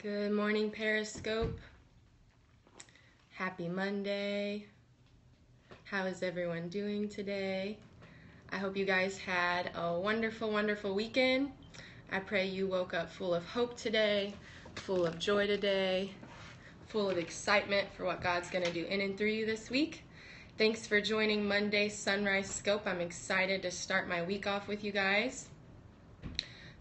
Good morning, Periscope. Happy Monday. How is everyone doing today? I hope you guys had a wonderful, wonderful weekend. I pray you woke up full of hope today, full of joy today, full of excitement for what God's going to do in and through you this week. Thanks for joining Monday Sunrise Scope. I'm excited to start my week off with you guys.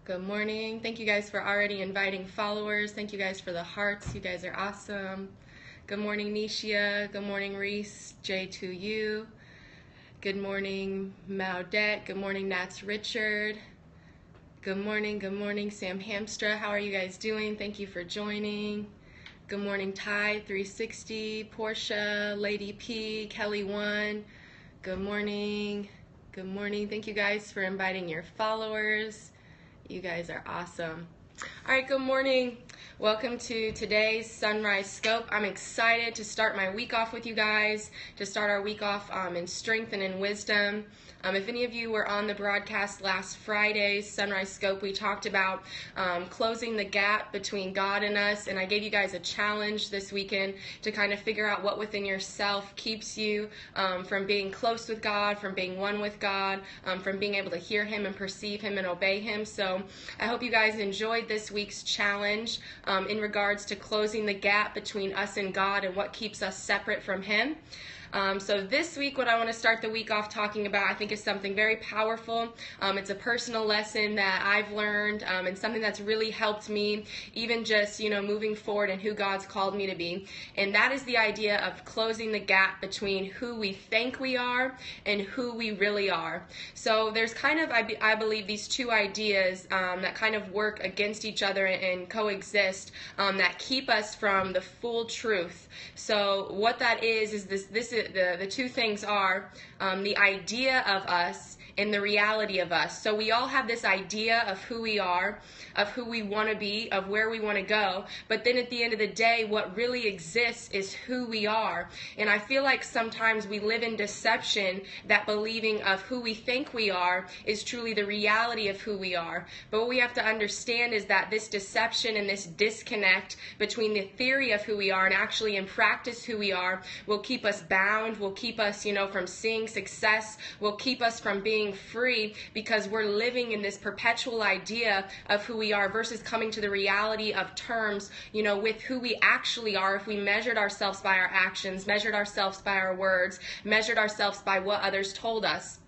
Good morning. Thank you guys for already inviting followers. Thank you guys for the hearts. You guys are awesome. Good morning, Nishia. Good morning, Reese. J2U. Good morning, Maudette. Good morning, Nats Richard. Good morning, Sam Hamstra. How are you guys doing? Thank you for joining. Good morning, Ty 360, Portia, Lady P, Kelly 1. Good morning. Good morning. Thank you guys for inviting your followers. You guys are awesome. All right, good morning. Welcome to today's Sunrise Scope. I'm excited to start my week off with you guys, to start our week off in strength and in wisdom. If any of you were on the broadcast last Friday's Sunrise Scope, we talked about closing the gap between God and us, and I gave you guys a challenge this weekend to kind of figure out what within yourself keeps you from being close with God, from being one with God, from being able to hear Him and perceive Him and obey Him. So I hope you guys enjoyed this week's challenge in regards to closing the gap between us and God and what keeps us separate from Him. So this week, what I want to start the week off talking about, I think, is something very powerful. It's a personal lesson that I've learned and something that's really helped me, even just, moving forward and who God's called me to be. And that is the idea of closing the gap between who we think we are and who we really are. So there's kind of, I believe, these two ideas that kind of work against each other and coexist that keep us from the full truth. So what that is the two things are the idea of us and the reality of us. So we all have this idea of who we are, of who we want to be, of where we want to go. But then at the end of the day, what really exists is who we are. And I feel like sometimes we live in deception that believing of who we think we are is truly the reality of who we are. But what we have to understand is that this deception and this disconnect between the theory of who we are and actually in practice who we are will keep us bound, will keep us, from seeing success, will keep us from being free because we're living in this perpetual idea of who we are versus coming to the reality of terms, with who we actually are if we measured ourselves by our actions, measured ourselves by our words, measured ourselves by what others told us.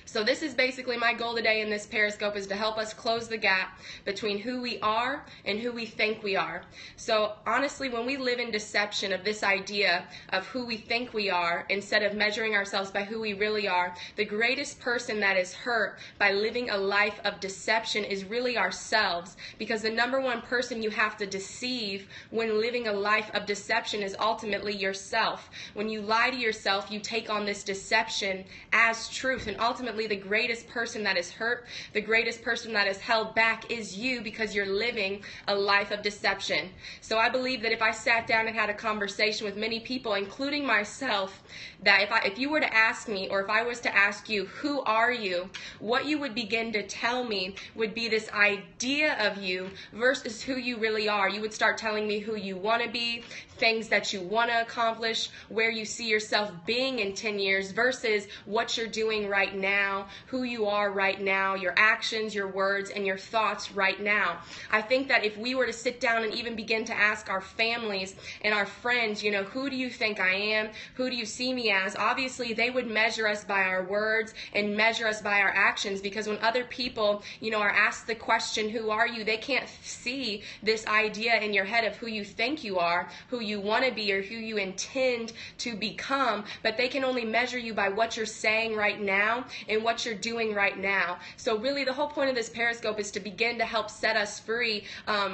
So this is basically my goal today in this Periscope, is to help us close the gap between who we are and who we think we are. So honestly, when we live in deception of this idea of who we think we are instead of measuring ourselves by who we really are, the greatest person that is hurt by living a life of deception is really ourselves, because the number one person you have to deceive when living a life of deception is ultimately yourself. When you lie to yourself, you take on this deception as truth, and ultimately the greatest person that is hurt, the greatest person that is held back is you, because you're living a life of deception. So I believe that if I sat down and had a conversation with many people, including myself, that if you were to ask me, or if I was to ask you, who are you, what you would begin to tell me would be this idea of you versus who you really are. You would start telling me who you want to be, things that you want to accomplish, where you see yourself being in 10 years versus what you're doing right now, who you are right now, your actions, your words, and your thoughts right now. I think that if we were to sit down and even begin to ask our families and our friends, who do you think I am? Who do you see me as? Obviously, they would measure us by our words and measure us by our actions, because when other people, are asked the question, who are you? They can't see this idea in your head of who you think you are, who you want to be, or who you intend to become, but they can only measure you by what you're saying right now and what you're doing right now. So really the whole point of this Periscope is to begin to help set us free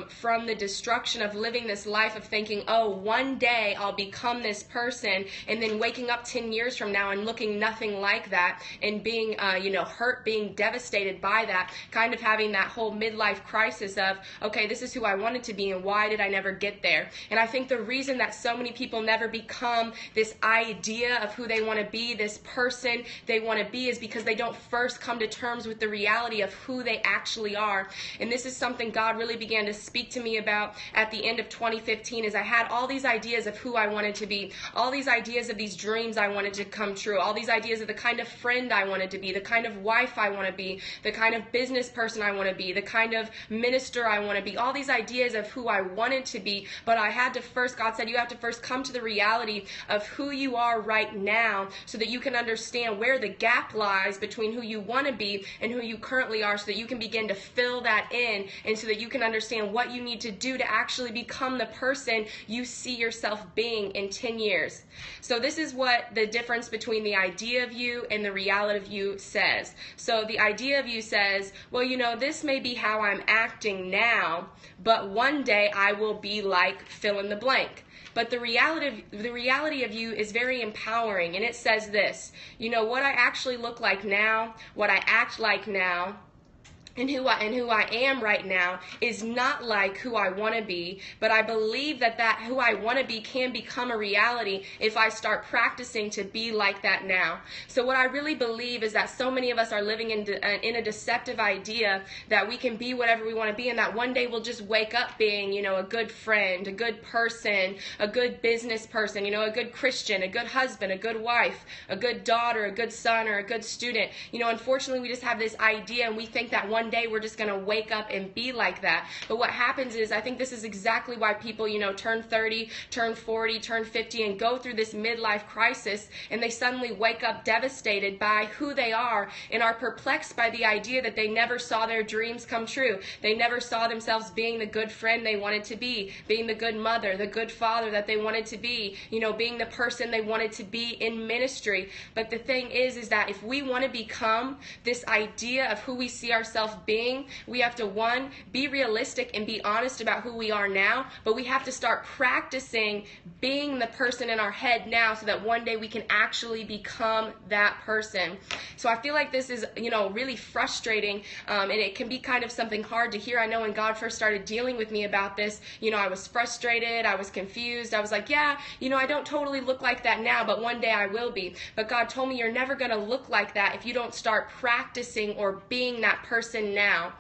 from the destruction of living this life of thinking, oh, one day I'll become this person, and then waking up 10 years from now and looking nothing like that, and being hurt, being devastated by that, kind of having that whole midlife crisis of, okay, this is who I wanted to be and why did I never get there? And I think the reason that so many people never become this idea of who they want to be, this person they want to be, is because because they don't first come to terms with the reality of who they actually are. And this is something God really began to speak to me about at the end of 2015, as I had all these ideas of who I wanted to be, all these ideas of these dreams I wanted to come true, all these ideas of the kind of friend I wanted to be, the kind of wife I want to be, the kind of business person I want to be, the kind of minister I want to be, all these ideas of who I wanted to be. But I had to first, God said, you have to first come to the reality of who you are right now so that you can understand where the gap lies between who you want to be and who you currently are, so that you can begin to fill that in, and so that you can understand what you need to do to actually become the person you see yourself being in 10 years. So this is what the difference between the idea of you and the reality of you says. So the idea of you says, well, this may be how I'm acting now, but one day I will be like fill in the blank. But the reality of you is very empowering, and it says this: what I actually look like now, what I act like now, and who I am right now is not like who I want to be, but I believe that who I want to be can become a reality if I start practicing to be like that now. So what I really believe is that so many of us are living in a deceptive idea that we can be whatever we want to be, and that one day we'll just wake up being, a good friend, a good person, a good business person, a good Christian, a good husband, a good wife, a good daughter, a good son, or a good student. Unfortunately, we just have this idea, and we think that one day we're just going to wake up and be like that. But what happens is, I think this is exactly why people, turn 30, turn 40, turn 50, and go through this midlife crisis, and they suddenly wake up devastated by who they are and are perplexed by the idea that they never saw their dreams come true. They never saw themselves being the good friend they wanted to be, being the good mother, the good father that they wanted to be, being the person they wanted to be in ministry. But the thing is that if we want to become this idea of who we see ourselves being, we have to, one, be realistic and be honest about who we are now, but we have to start practicing being the person in our head now, so that one day we can actually become that person. So I feel like this is, really frustrating, and it can be kind of something hard to hear. I know when God first started dealing with me about this, I was frustrated, I was confused, I was like, yeah, I don't totally look like that now, but one day I will be. But God told me you're never going to look like that if you don't start practicing or being that person now.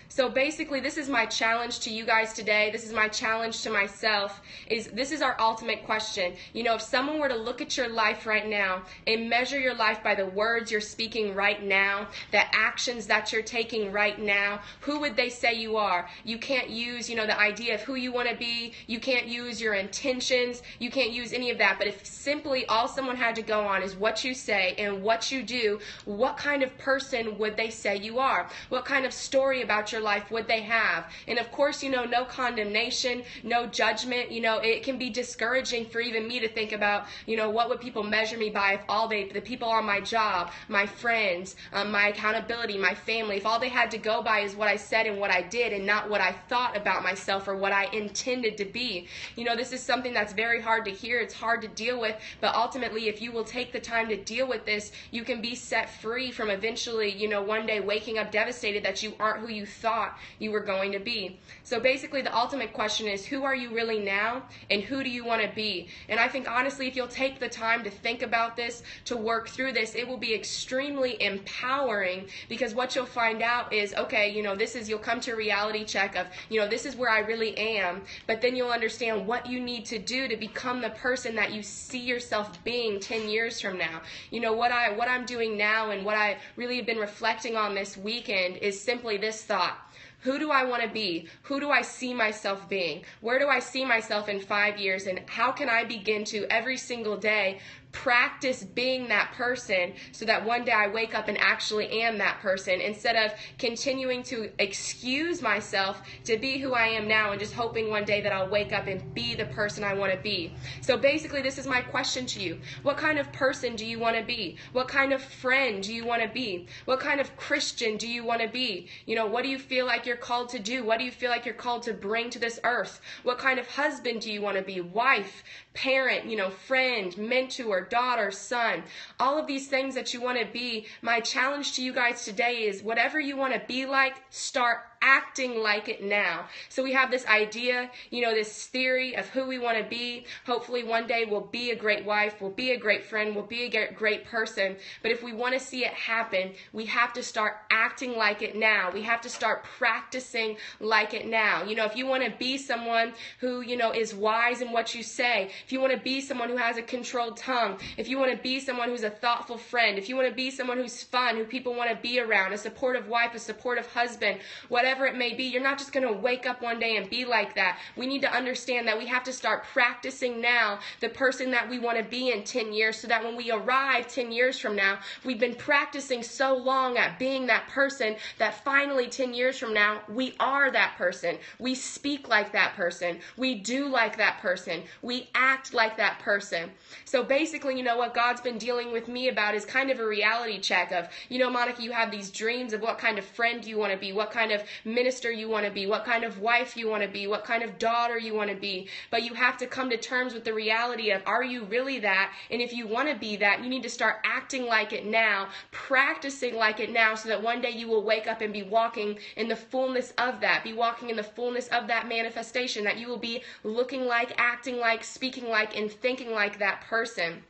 So basically, this is my challenge to you guys today. This is my challenge to myself. This is our ultimate question. If someone were to look at your life right now and measure your life by the words you're speaking right now, the actions that you're taking right now, who would they say you are? You can't use, the idea of who you want to be. You can't use your intentions. You can't use any of that. But if simply all someone had to go on is what you say and what you do, what kind of person would they say you are? What kind of story about your life would they have? And of course, no condemnation, no judgment. It can be discouraging for even me to think about, what would people measure me by if all the people on my job, my friends, my accountability, my family, if all they had to go by is what I said and what I did and not what I thought about myself or what I intended to be. This is something that's very hard to hear. It's hard to deal with, but ultimately, if you will take the time to deal with this, you can be set free from eventually, one day waking up devastated that you aren't who you thought you were going to be. So basically, the ultimate question is, who are you really now, and who do you want to be? And I think honestly, if you'll take the time to think about this, to work through this, it will be extremely empowering, because what you'll find out is, okay, you'll come to a reality check of, this is where I really am, but then you'll understand what you need to do to become the person that you see yourself being 10 years from now. What I'm doing now and what I really have been reflecting on this weekend is simply this thought: who do I want to be? Who do I see myself being? Where do I see myself in 5 years? And how can I begin to every single day practice being that person, so that one day I wake up and actually am that person, instead of continuing to excuse myself to be who I am now and just hoping one day that I'll wake up and be the person I want to be. So basically, this is my question to you. What kind of person do you want to be? What kind of friend do you want to be? What kind of Christian do you want to be? What do you feel like you're called to do? What do you feel like you're called to bring to this earth? What kind of husband do you want to be? Wife, parent, friend, mentor, daughter, son, all of these things that you want to be. My challenge to you guys today is, whatever you want to be like, start acting like it now. So we have this idea, this theory of who we want to be. Hopefully one day we'll be a great wife, we'll be a great friend, we'll be a great person. But if we want to see it happen, we have to start acting like it now. We have to start practicing like it now. If you want to be someone who, is wise in what you say, if you want to be someone who has a controlled tongue, if you want to be someone who's a thoughtful friend, if you want to be someone who's fun, who people want to be around, a supportive wife, a supportive husband, whatever it may be, you're not just going to wake up one day and be like that. We need to understand that we have to start practicing now the person that we want to be in 10 years, so that when we arrive 10 years from now, we've been practicing so long at being that person that finally 10 years from now, we are that person. We speak like that person. We do like that person. We act like that person. So basically, what God's been dealing with me about is kind of a reality check of, Monica, you have these dreams of what kind of friend you want to be, what kind of minister you want to be, what kind of wife you want to be, what kind of daughter you want to be. But you have to come to terms with the reality of, are you really that? And if you want to be that, you need to start acting like it now, practicing like it now, so that one day you will wake up and be walking in the fullness of that, be walking in the fullness of that manifestation, that you will be looking like, acting like, speaking like, and thinking like that person.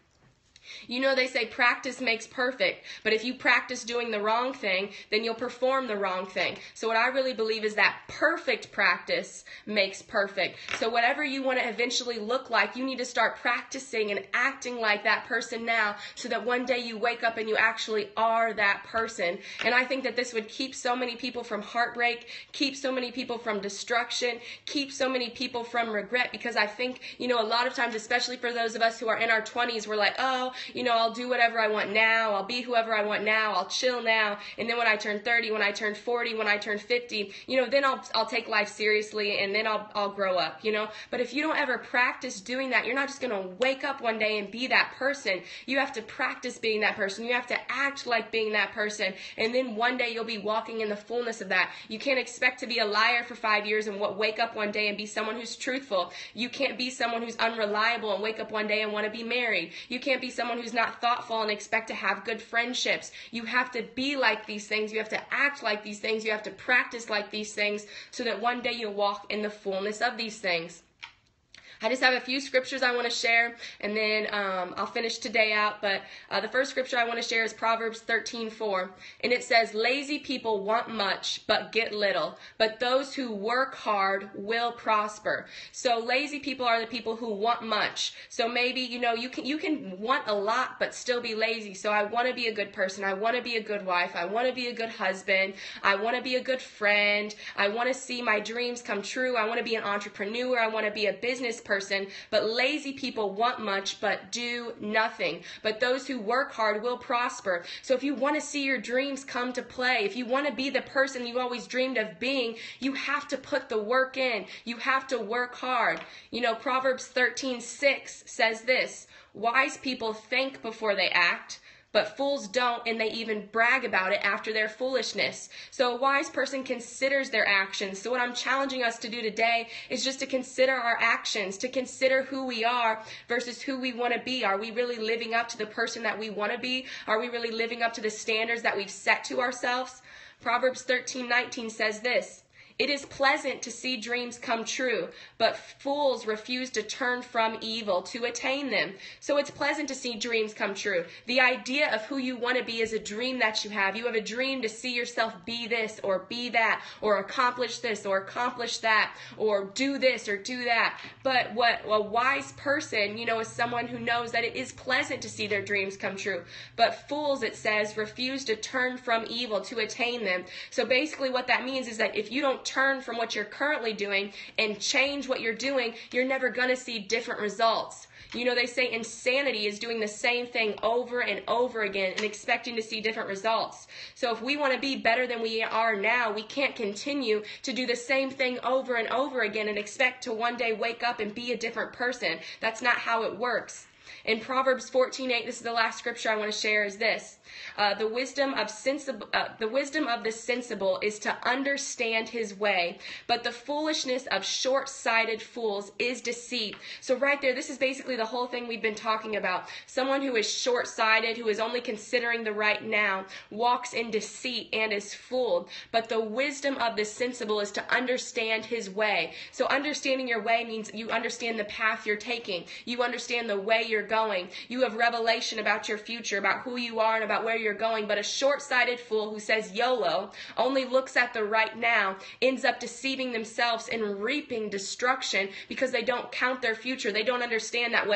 They say practice makes perfect, but if you practice doing the wrong thing, then you'll perform the wrong thing. So what I really believe is that perfect practice makes perfect. So whatever you want to eventually look like, you need to start practicing and acting like that person now, so that one day you wake up and you actually are that person. And I think that this would keep so many people from heartbreak, keep so many people from destruction, keep so many people from regret, because I think, a lot of times, especially for those of us who are in our 20s, we're like, oh, I'll do whatever I want now. I'll be whoever I want now. I'll chill now. And then when I turn 30, when I turn 40, when I turn 50, then I'll take life seriously, and then I'll grow up, But if you don't ever practice doing that, you're not just going to wake up one day and be that person. You have to practice being that person. You have to act like being that person. And then one day you'll be walking in the fullness of that. You can't expect to be a liar for 5 years and wake up one day and be someone who's truthful. You can't be someone who's unreliable and wake up one day and want to be married. You can't be someone who's not thoughtful and expect to have good friendships. You have to be like these things. You have to act like these things. You have to practice like these things, so that one day you'll walk in the fullness of these things. I just have a few scriptures I want to share, and then I'll finish today out. But the first scripture I want to share is Proverbs 13:4, and it says, "Lazy people want much, but get little. But those who work hard will prosper." So lazy people are the people who want much. So maybe you can want a lot, but still be lazy. So I want to be a good person. I want to be a good wife. I want to be a good husband. I want to be a good friend. I want to see my dreams come true. I want to be an entrepreneur. I want to be a business person. But lazy people want much, but do nothing. But those who work hard will prosper. So if you want to see your dreams come to play, if you want to be the person you always dreamed of being, you have to put the work in. You have to work hard. Proverbs 13:6 says this: "Wise people think before they act, but fools don't, and they even brag about it after their foolishness." So a wise person considers their actions. So what I'm challenging us to do today is just to consider our actions, to consider who we are versus who we want to be. Are we really living up to the person that we want to be? Are we really living up to the standards that we've set to ourselves? Proverbs 13:19 says this: "It is pleasant to see dreams come true, but fools refuse to turn from evil to attain them." So it's pleasant to see dreams come true. The idea of who you want to be is a dream that you have. You have a dream to see yourself be this or be that, or accomplish this or accomplish that, or do this or do that. But what a wise person, is someone who knows that it is pleasant to see their dreams come true. But fools, it says, refuse to turn from evil to attain them. So basically what that means is that if you don't turn from what you're currently doing and change what you're doing, you're never going to see different results. They say insanity is doing the same thing over and over again and expecting to see different results. So if we want to be better than we are now, we can't continue to do the same thing over and over again and expect to one day wake up and be a different person. That's not how it works. In Proverbs 14:8, this is the last scripture I want to share, is this. The wisdom of the sensible is to understand his way, but the foolishness of short-sighted fools is deceit. So right there, this is basically the whole thing we've been talking about. Someone who is short-sighted, who is only considering the right now, walks in deceit and is fooled. But the wisdom of the sensible is to understand his way. So understanding your way means you understand the path you're taking. You understand the way you're going. You have revelation about your future, about who you are and about where you're going. But a short-sighted fool who says YOLO, only looks at the right now, ends up deceiving themselves and reaping destruction because they don't count their future. They don't understand that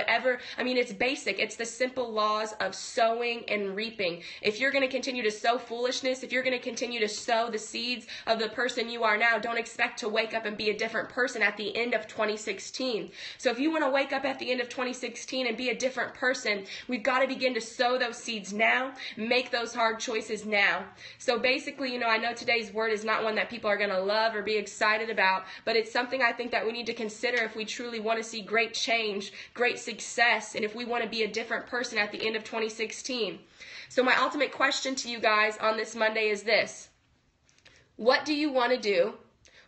it's basic. It's the simple laws of sowing and reaping. If you're going to continue to sow foolishness, if you're going to continue to sow the seeds of the person you are now, don't expect to wake up and be a different person at the end of 2016. So if you want to wake up at the end of 2016 and be a different person, we've got to begin to sow those seeds now, make those hard choices now. So basically, I know today's word is not one that people are going to love or be excited about, but it's something I think that we need to consider if we truly want to see great change, great success, and if we want to be a different person at the end of 2016. So my ultimate question to you guys on this Monday is this. What do you want to do?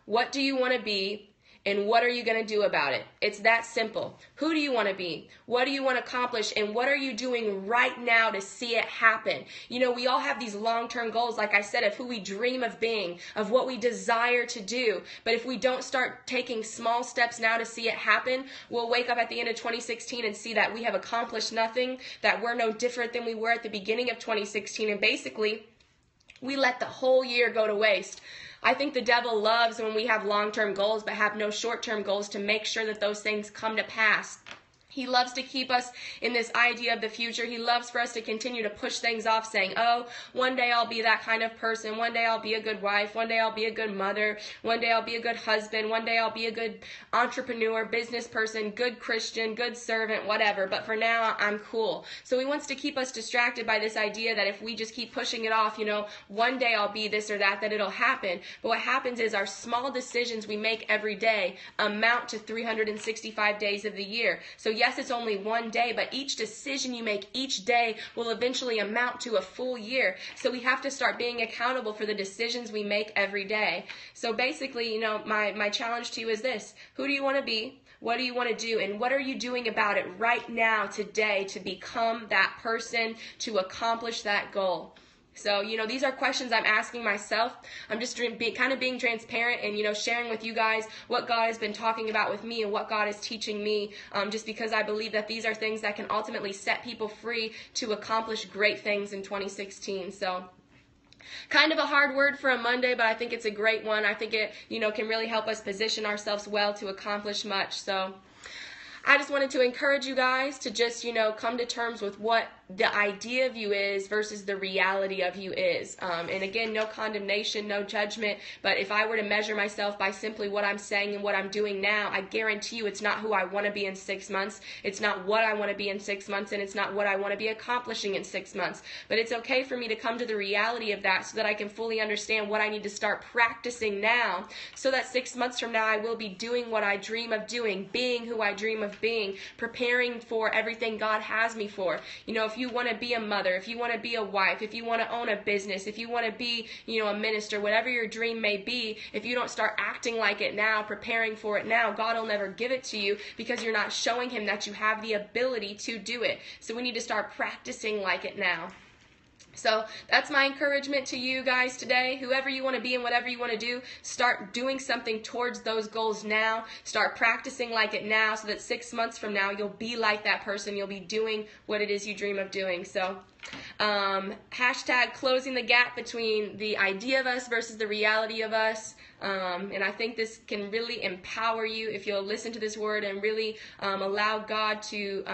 What do you want to be? And what are you going to do about it? It's that simple. Who do you want to be? What do you want to accomplish? And what are you doing right now to see it happen? We all have these long-term goals, like I said, of who we dream of being, of what we desire to do. But if we don't start taking small steps now to see it happen, we'll wake up at the end of 2016 and see that we have accomplished nothing, that we're no different than we were at the beginning of 2016. And basically, we let the whole year go to waste. I think the devil loves when we have long-term goals but have no short-term goals to make sure that those things come to pass. He loves to keep us in this idea of the future. He loves for us to continue to push things off, saying, oh, one day I'll be that kind of person. One day I'll be a good wife. One day I'll be a good mother. One day I'll be a good husband. One day I'll be a good entrepreneur, business person, good Christian, good servant, whatever. But for now, I'm cool. So he wants to keep us distracted by this idea that if we just keep pushing it off, one day I'll be this or that it'll happen. But what happens is our small decisions we make every day amount to 365 days of the year. So yes, it's only one day, but each decision you make each day will eventually amount to a full year. So we have to start being accountable for the decisions we make every day. So basically, my challenge to you is this. Who do you want to be? What do you want to do? And what are you doing about it right now, today, to become that person, to accomplish that goal? So, these are questions I'm asking myself. I'm just kind of being transparent and, sharing with you guys what God has been talking about with me and what God is teaching me, just because I believe that these are things that can ultimately set people free to accomplish great things in 2016. So, kind of a hard word for a Monday, but I think it's a great one. I think it, can really help us position ourselves well to accomplish much. So, I just wanted to encourage you guys to just, come to terms with what the idea of you is versus the reality of you is. And again, no condemnation, no judgment. But if I were to measure myself by simply what I'm saying and what I'm doing now, I guarantee you it's not who I want to be in 6 months. It's not what I want to be in 6 months, and it's not what I want to be accomplishing in 6 months. But it's okay for me to come to the reality of that so that I can fully understand what I need to start practicing now, so that 6 months from now I will be doing what I dream of doing, being who I dream of being, preparing for everything God has me for. If you want to be a mother, if you want to be a wife, if you want to own a business, if you want to be, a minister, whatever your dream may be, if you don't start acting like it now, preparing for it now, God will never give it to you because you're not showing him that you have the ability to do it. So we need to start practicing like it now. So that's my encouragement to you guys today. Whoever you want to be and whatever you want to do, start doing something towards those goals now. Start practicing like it now so that 6 months from now you'll be like that person. You'll be doing what it is you dream of doing. So hashtag closing the gap between the idea of us versus the reality of us. And I think this can really empower you if you'll listen to this word and really allow God to,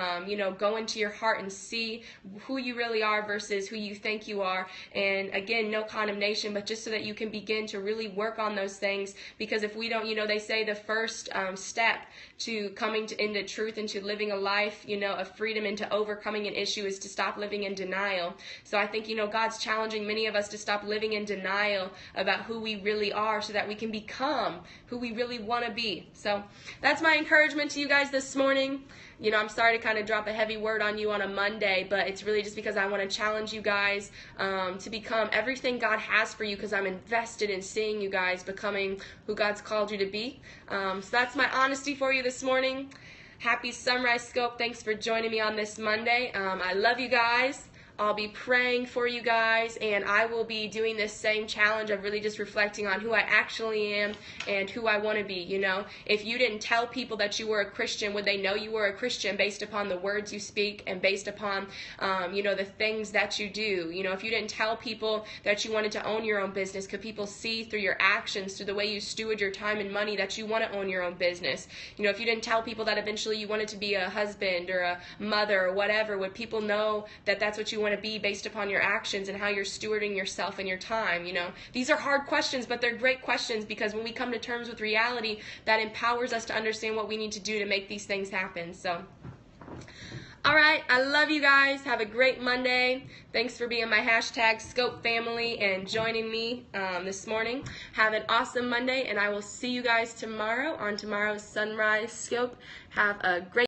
go into your heart and see who you really are versus who you think you are. And again, no condemnation, but just so that you can begin to really work on those things. Because if we don't, they say the first step to coming into truth and to living a life, of freedom and to overcoming an issue is to stop living in denial. denial. So I think, God's challenging many of us to stop living in denial about who we really are so that we can become who we really want to be. So that's my encouragement to you guys this morning. I'm sorry to kind of drop a heavy word on you on a Monday, but it's really just because I want to challenge you guys to become everything God has for you, because I'm invested in seeing you guys becoming who God's called you to be. So that's my honesty for you this morning. Happy Sunrise Scope. Thanks for joining me on this Monday. I love you guys. I'll be praying for you guys, and I will be doing this same challenge of really just reflecting on who I actually am and who I want to be. If you didn't tell people that you were a Christian, would they know you were a Christian based upon the words you speak and based upon, the things that you do? If you didn't tell people that you wanted to own your own business, could people see through your actions, through the way you steward your time and money, that you want to own your own business? If you didn't tell people that eventually you wanted to be a husband or a mother or whatever, would people know that that's what you want to be based upon your actions and how you're stewarding yourself and your time? These are hard questions, but they're great questions, because when we come to terms with reality, that empowers us to understand what we need to do to make these things happen. So, all right, I love you guys. Have a great Monday. Thanks for being my #Scope family and joining me this morning. Have an awesome Monday, and I will see you guys tomorrow on tomorrow's Sunrise Scope. Have a great